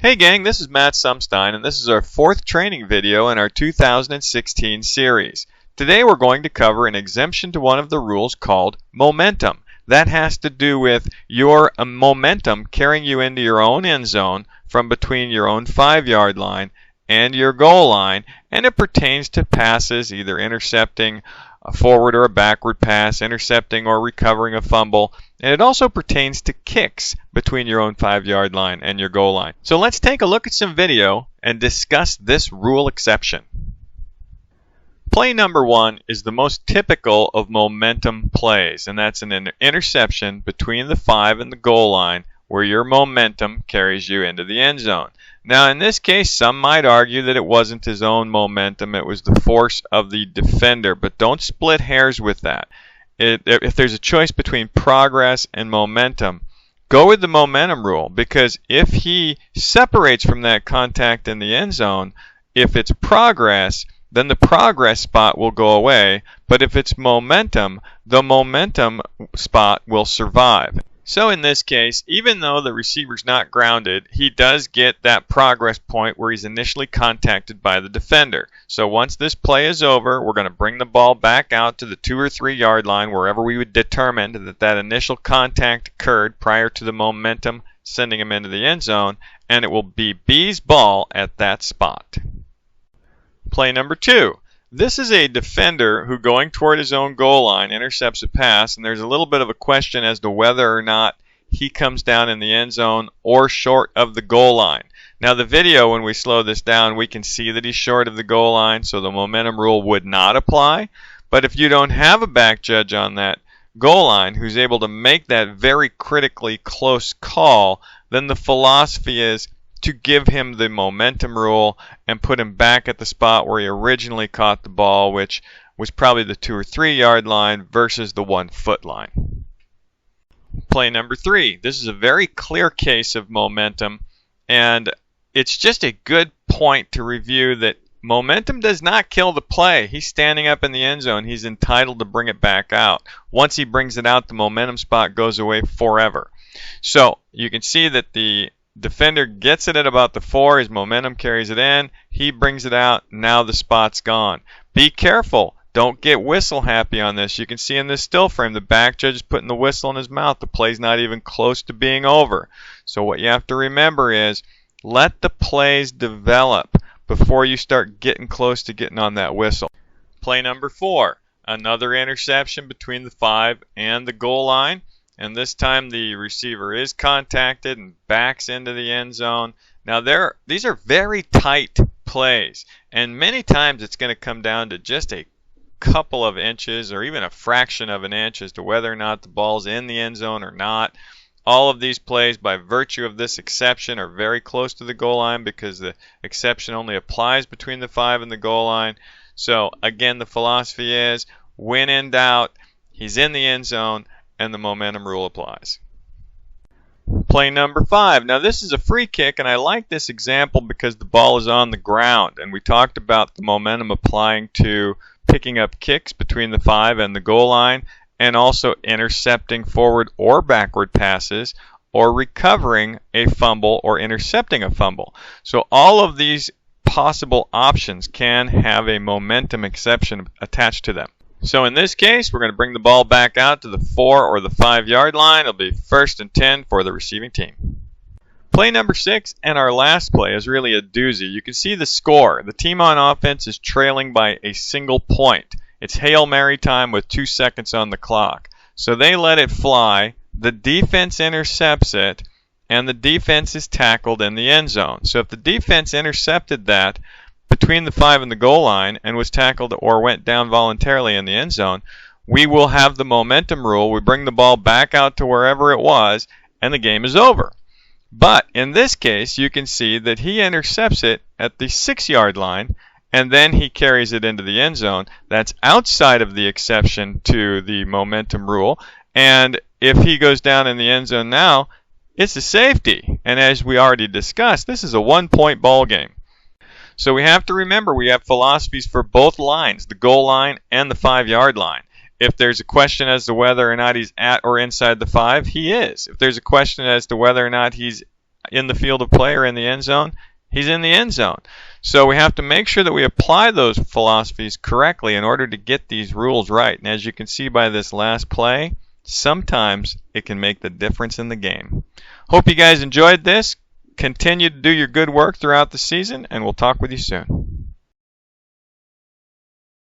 Hey gang, this is Matt Sumstein, and this is our fourth training video in our 2016 series. Today we're going to cover an exemption to one of the rules called momentum. That has to do with your momentum carrying you into your own end zone from between your own 5-yard line and your goal line, and it pertains to passes, either intercepting a forward or a backward pass, intercepting or recovering a fumble, and it also pertains to kicks between your own 5-yard line and your goal line. So let's take a look at some video and discuss this rule exception. Play number 1 is the most typical of momentum plays, and that's an interception between the 5 and the goal line where your momentum carries you into the end zone. Now in this case, some might argue that it wasn't his own momentum, it was the force of the defender, but don't split hairs with that. If there's a choice between progress and momentum, go with the momentum rule, because if he separates from that contact in the end zone, if it's progress, then the progress spot will go away, but if it's momentum, the momentum spot will survive. So in this case, even though the receiver's not grounded, he does get that progress point where he's initially contacted by the defender. So once this play is over, we're going to bring the ball back out to the 2 or 3 yard line, wherever we would determine that initial contact occurred prior to the momentum sending him into the end zone, and it will be B's ball at that spot. Play number 2. This is a defender who, going toward his own goal line, intercepts a pass, and there's a little bit of a question as to whether or not he comes down in the end zone or short of the goal line. Now the video, when we slow this down, we can see that he's short of the goal line, so the momentum rule would not apply. But if you don't have a back judge on that goal line who's able to make that very critically close call, then the philosophy is to give him the momentum rule and put him back at the spot where he originally caught the ball, which was probably the 2 or 3 yard line versus the 1 foot line. Play number 3. This is a very clear case of momentum, and it's just a good point to review that momentum does not kill the play. He's standing up in the end zone. He's entitled to bring it back out. Once he brings it out, the momentum spot goes away forever. So you can see that the defender gets it at about the 4, his momentum carries it in, he brings it out, now the spot's gone. Be careful, don't get whistle happy on this. You can see in this still frame the back judge is putting the whistle in his mouth. The play's not even close to being over. So what you have to remember is let the plays develop before you start getting close to getting on that whistle. Play number 4, another interception between the 5 and the goal line. And this time the receiver is contacted and backs into the end zone. Now these are very tight plays, and many times it's going to come down to just a couple of inches or even a fraction of an inch as to whether or not the ball's in the end zone or not. All of these plays, by virtue of this exception, are very close to the goal line because the exception only applies between the 5 and the goal line. So again, the philosophy is when in doubt, he's in the end zone, and the momentum rule applies. Play number 5. Now this is a free kick, and I like this example because the ball is on the ground, and we talked about the momentum applying to picking up kicks between the 5 and the goal line, and also intercepting forward or backward passes, or recovering a fumble or intercepting a fumble. So all of these possible options can have a momentum exception attached to them. So in this case, we're going to bring the ball back out to the 4 or the 5 yard line. It'll be 1st and 10 for the receiving team. Play number 6 and our last play is really a doozy. You can see the score. The team on offense is trailing by a single point. It's Hail Mary time with 2 seconds on the clock. So they let it fly. The defense intercepts it, and the defense is tackled in the end zone. So if the defense intercepted that between the 5 and the goal line and was tackled or went down voluntarily in the end zone, we will have the momentum rule. We bring the ball back out to wherever it was, and the game is over. But in this case, you can see that he intercepts it at the 6 yard line, and then he carries it into the end zone. That's outside of the exception to the momentum rule, and if he goes down in the end zone now, it's a safety. And as we already discussed, this is a 1-point ball game. So we have to remember we have philosophies for both lines, the goal line and the 5 yard line. If there's a question as to whether or not he's at or inside the 5, he is. If there's a question as to whether or not he's in the field of play or in the end zone, he's in the end zone. So we have to make sure that we apply those philosophies correctly in order to get these rules right. And as you can see by this last play, sometimes it can make the difference in the game. Hope you guys enjoyed this. Continue to do your good work throughout the season, and we'll talk with you soon.